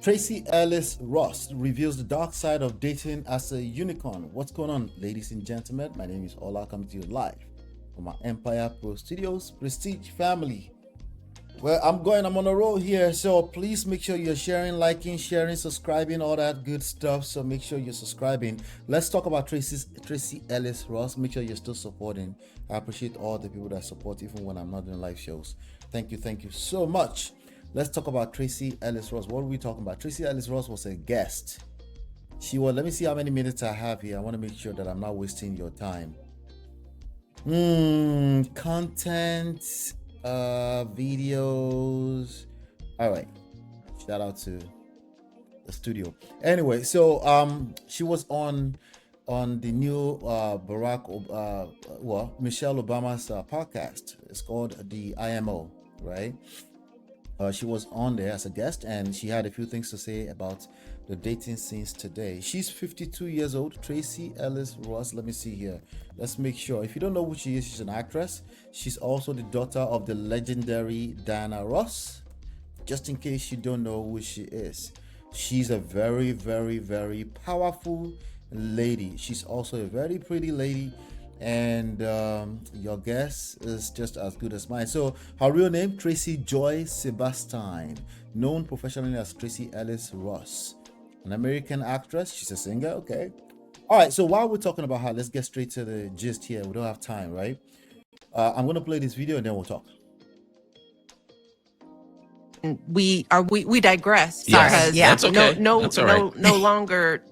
Tracee Ellis Ross reveals the dark side of dating as a unicorn. What's going on, ladies and gentlemen? My name is Ola, coming to you live from our Empire Pro Studios Prestige family. Well, I'm on a roll here, so please make sure you're sharing, liking, sharing, subscribing, all that good stuff. So make sure you're subscribing. Let's talk about Tracee Ellis Ross. Make sure you're still supporting. I appreciate all the people that support, even when I'm not doing live shows. Thank you so much. Let's talk about Tracee Ellis Ross. What are we talking about? Tracee Ellis Ross was a guest. She was, let me see how many minutes I have here. I want to make sure that I'm not wasting your time. Content, videos. All right. Shout out to the studio. Anyway, so she was on the new Michelle Obama's podcast. It's called the IMO, right? She was on there as a guest, and she had a few things to say about the dating scenes today. She's 52 years old, Tracee Ellis Ross. Let me see here. Let's make sure. If you don't know who she is, she's an actress. She's also the daughter of the legendary Diana Ross. Just in case you don't know who she is, she's a very, very, very powerful lady. She's also a very pretty lady, and your guess is just as good as mine. So her real name, Tracee Joy Sebastian, known professionally as Tracee Ellis Ross, an American actress. She's a singer. Okay, all right, so while we're talking about her, let's get straight to the gist here. We don't have time, right? I'm going to play this video and then we'll talk. We digress. Yes, that's okay. No longer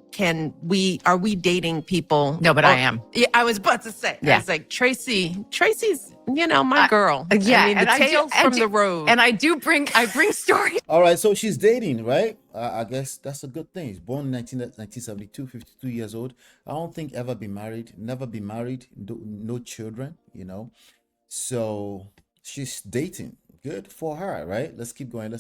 are we dating people? No, but I am. Yeah, I was about to say. Yeah. I was like, Tracee's, my girl. Yeah, I mean, the tales from the road. And I bring stories. All right, so she's dating, right? I guess that's a good thing. She's born in 1972, 52 years old. I don't think never be married, no children, So she's dating. Good for her, right? Let's keep going.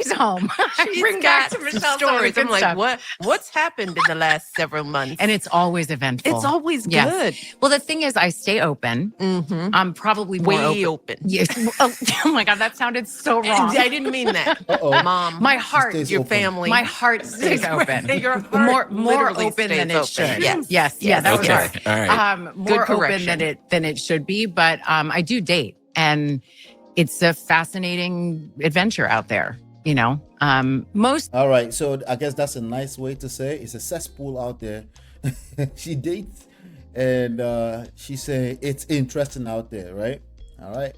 She's home. She's Bring back to Michelle's stories. I'm like, stuff. what's happened in the last several months? And it's always eventful. It's always Yes. good. Well, the thing is, I stay open. Mm-hmm. I'm probably more Way open. Yes. Oh my God, that sounded so wrong. I didn't mean that. Mom. My heart, stays your open. family. my heart stays open. Your heart more literally open than it stays open. should. Yes. Yeah, that was Okay. right. All right. More open correction. than it should be, but I do date, and it's a fascinating adventure out there. Most All right, so I guess that's a nice way to say it's a cesspool out there. She dates, and she say it's interesting out there, right? All right.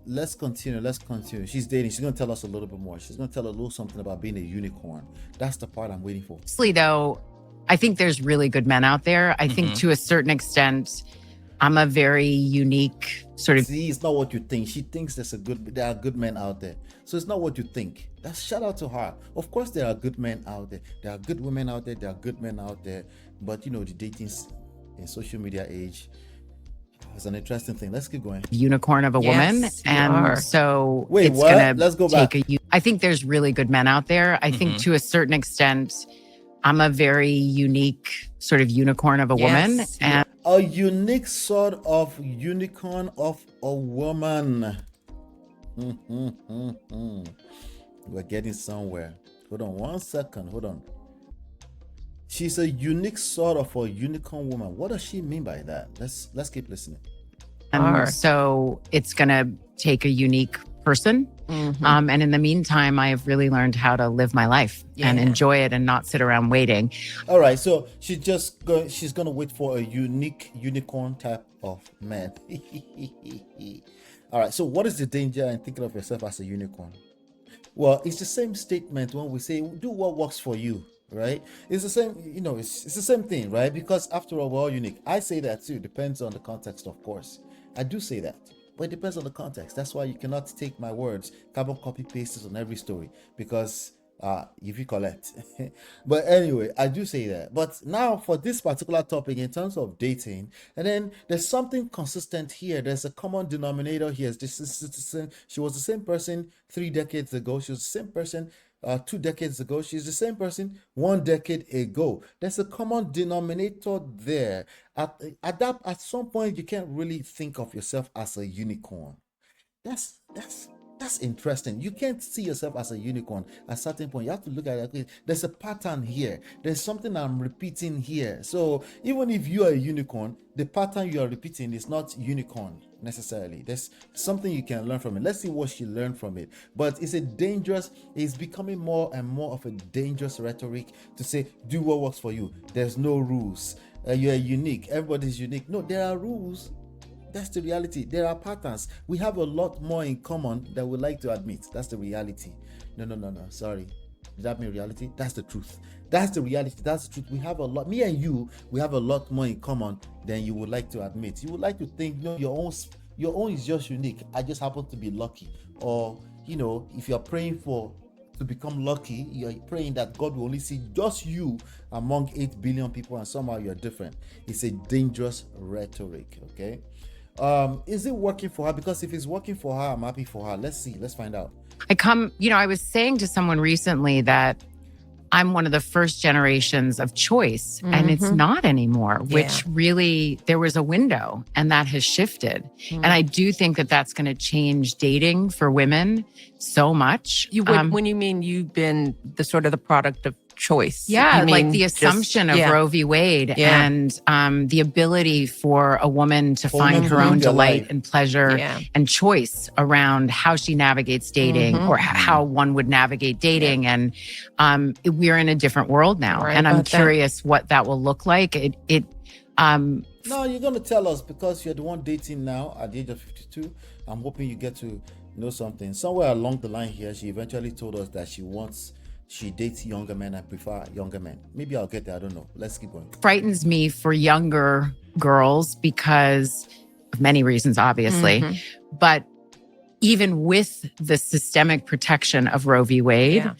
Let's continue. She's dating. She's gonna tell us a little bit more. She's gonna tell a little something about being a unicorn. That's the part I'm waiting for. Mostly, though, I think there's really good men out there. I think to a certain extent, I'm a very unique sort of. See, it's not what you think. She thinks there are good men out there. So it's not what you think. That's shout out to her. Of course, there are good men out there. There are good women out there. There are good men out there. But the dating in social media age is an interesting thing. Let's keep going. Unicorn of a woman, Yes, you and are. so Wait, it's what? gonna Let's go back. I think there's really good men out there. I think to a certain extent, I'm a very unique sort of unicorn of a woman, Yes, you and A unique sort of unicorn of a woman. We're getting somewhere. Hold on 1 second. Hold on. She's a unique sort of a unicorn woman. What does she mean by that? Let's keep listening. so it's gonna take a unique person. Mhm. And in the meantime, I have really learned how to live my life and Yeah. enjoy it and not sit around waiting. All right, so she's gonna wait for a unique unicorn type of man. All right, so what is the danger in thinking of yourself as a unicorn? Well, it's the same statement when we say do what works for you, right? It's the same, it's the same thing, right? Because after all, we're all unique. I say that too. Depends on the context, of course. I do say that. But it depends on the context. That's why you cannot take my words, carbon copy pastes on every story, because if you collect. But anyway, I do say that. But now for this particular topic, in terms of dating, and then there's something consistent here. There's a common denominator here. She was the same person 3 decades ago. She was the same person 2 decades ago. She's the same person 1 decade ago. There's a common denominator there. At some point, you can't really think of yourself as a unicorn. That's That's interesting. You can't see yourself as a unicorn at a certain point. You have to look at it. Okay, there's a pattern here. There's something I'm repeating here. So even if you are a unicorn, the pattern you are repeating is not unicorn necessarily. There's something you can learn from it. Let's see what she learned from it. But it's becoming more and more of a dangerous rhetoric to say, do what works for you. There's no rules. You're unique. Everybody's unique. No, there are rules. That's the reality. There are patterns. We have a lot more in common than we like to admit. That's the reality. No. Sorry. Did that mean reality? That's the truth. That's the reality. That's the truth. We have a lot. Me and you, we have a lot more in common than you would like to admit. You would like to think, no, your own is just unique. I just happen to be lucky. Or, if you're praying to become lucky, you're praying that God will only see just you among 8 billion people and somehow you're different. It's a dangerous rhetoric, okay? Is it working for her? Because if it's working for her, I'm happy for her. Let's see. Let's find out. I was saying to someone recently that I'm one of the first generations of choice, and it's not anymore, which really, there was a window and that has shifted. And I do think that that's going to change dating for women so much. When you mean you've been the product of choice. Yeah, like the assumption of Roe v. Wade and the ability for a woman to find her own delight and pleasure and choice around how she navigates dating or how one would navigate dating. And we're in a different world now. Right, and I'm curious what that will look like. No, you're going to tell us because you're the one dating now at the age of 52. I'm hoping you get to know something. Somewhere along the line here, she eventually told us that she dates younger men and prefer younger men. Maybe I'll get there. I don't know. Let's keep going. Frightens me for younger girls because of many reasons, obviously. But even with the systemic protection of Roe v. Wade,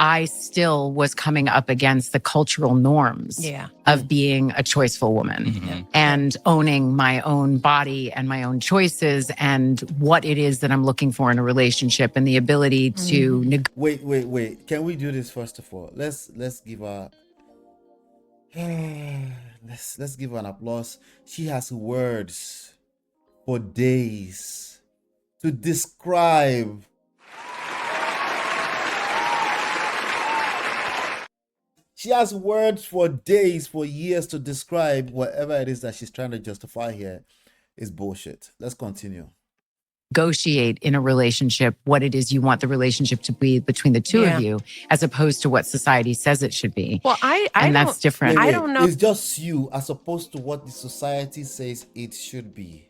I still was coming up against the cultural norms of being a choiceful woman and owning my own body and my own choices and what it is that I'm looking for in a relationship and the ability to Wait. Can we do this first of all? Let's give her let's give her an applause. She has words for days to describe She has words for days, for years to describe whatever it is that she's trying to justify here is bullshit. Let's continue. Negotiate in a relationship what it is you want the relationship to be between the two of you, as opposed to what society says it should be. Well, that's different. Wait, I don't know. It's just you as opposed to what the society says it should be.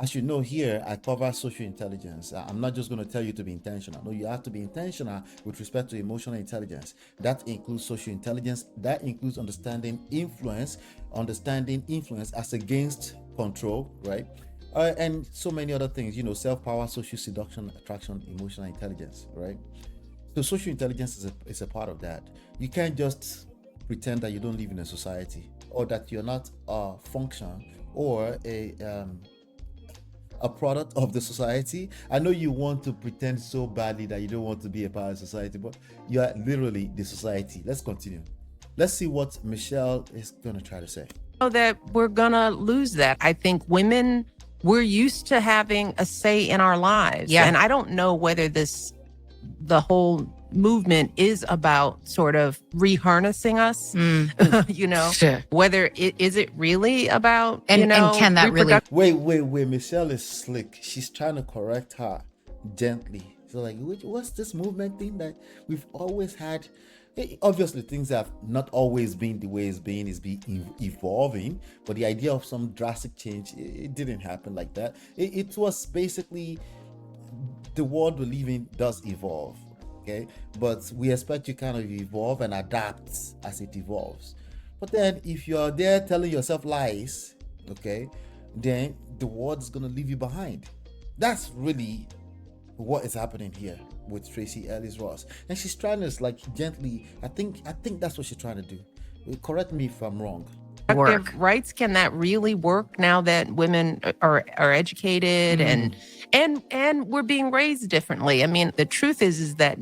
As you know, here I cover social intelligence. I'm not just going to tell you to be intentional. No, you have to be intentional with respect to emotional intelligence. That includes social intelligence. That includes understanding influence as against control, right? And so many other things, self-power, social seduction, attraction, emotional intelligence, right? So social intelligence is a part of that. You can't just pretend that you don't live in a society or that you're not a function or a product of the society. I know you want to pretend so badly that you don't want to be a part of society, but you are literally the society. Let's continue. Let's see what Michelle is going to try to say. That we're going to lose that. I think women, we're used to having a say in our lives. Yeah. And I don't know whether the whole movement is about sort of reharnessing us, Sure. whether is it really about, and can that really? Wait, Michelle is slick. She's trying to correct her gently. So like, what's this movement thing that we've always had? Obviously, things have not always been the way it's been. It's been evolving, but the idea of some drastic change, it didn't happen like that. It was basically the world we live in does evolve. Okay, but we expect you kind of evolve and adapt as it evolves. But then if you're there telling yourself lies, okay, then the world is going to leave you behind. That's really what is happening here with Tracee Ellis Ross. And she's trying to gently, I think that's what she's trying to do. Correct me if I'm wrong. Reproductive rights, can that really work now that women are educated and we're being raised differently? I mean, the truth is that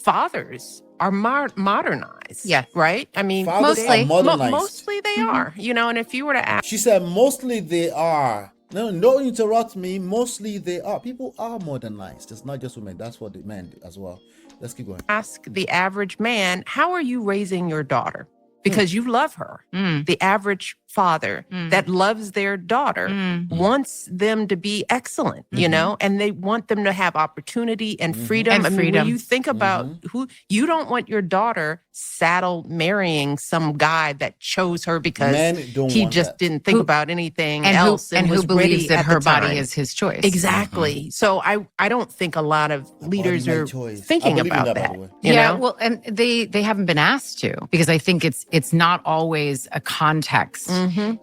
fathers are modernized. Yes. Right? I mean, Fathers are modernized. mostly they are, and if you were to ask. She said mostly they are. No, don't interrupt me. Mostly they are. People are modernized. It's not just women. That's what the men do as well. Let's keep going. Ask the average man, how are you raising your daughter? Because you love her. The average father that loves their daughter wants them to be excellent, you know, and they want them to have opportunity and freedom. And when you think about who, you don't want your daughter saddle marrying some guy that chose her because he just didn't think about anything else and who believes that her body is his choice. Exactly. So I don't think a lot of leaders are thinking about that. You know? Well, and they haven't been asked to, because I think it's not always a context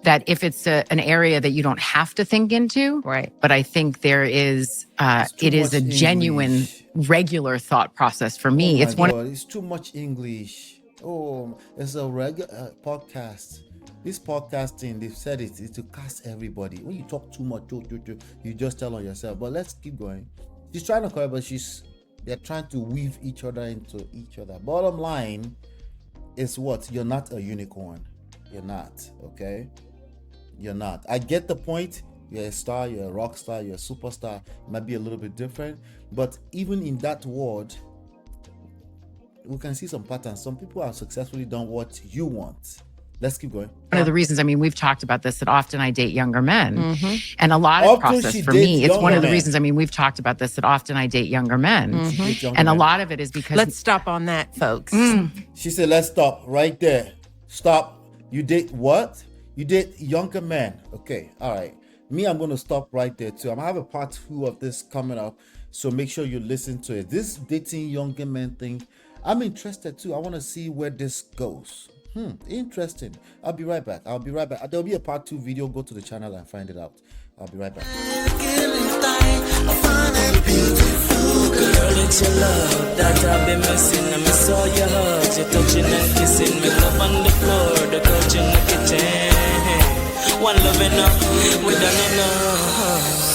that if it's an area that you don't have to think into. Right. But I think there is, it is a genuine, regular thought process for me. It's too much English. Oh, it's a regular podcast. This podcasting, they've said it is to cast everybody. When you talk too much, you just tell on yourself. But let's keep going. She's trying to correct, but they're trying to weave each other into each other. Bottom line is what? You're not a unicorn. You're not, okay? You're not. I get the point. You're a star, you're a rock star, you're a superstar. It might be a little bit different. But even in that world, we can see some patterns. Some people have successfully done what you want. Let's keep going. One of the reasons, I mean, we've talked about this, that often I date younger men. And a lot of process for me, it's one of the reasons, I mean, we've talked about this, that often I date younger men. And a lot of it is because... Let's stop on that, folks. She said, let's stop right there. Stop. You date what? You date younger men. Okay, all right. Me, I'm going to stop right there too. I'm going to have a part 2 of this coming up. So make sure you listen to it. This dating younger men thing, I'm interested too. I want to see where this goes. Interesting. I'll be right back. There'll be a part 2 video. Go to the channel and find it out. I'll be right back. Girl, it's your love that I've been missing. I miss all your hugs, your touching and kissing. Me love on the floor, the couch in the kitchen. One love enough, we done enough.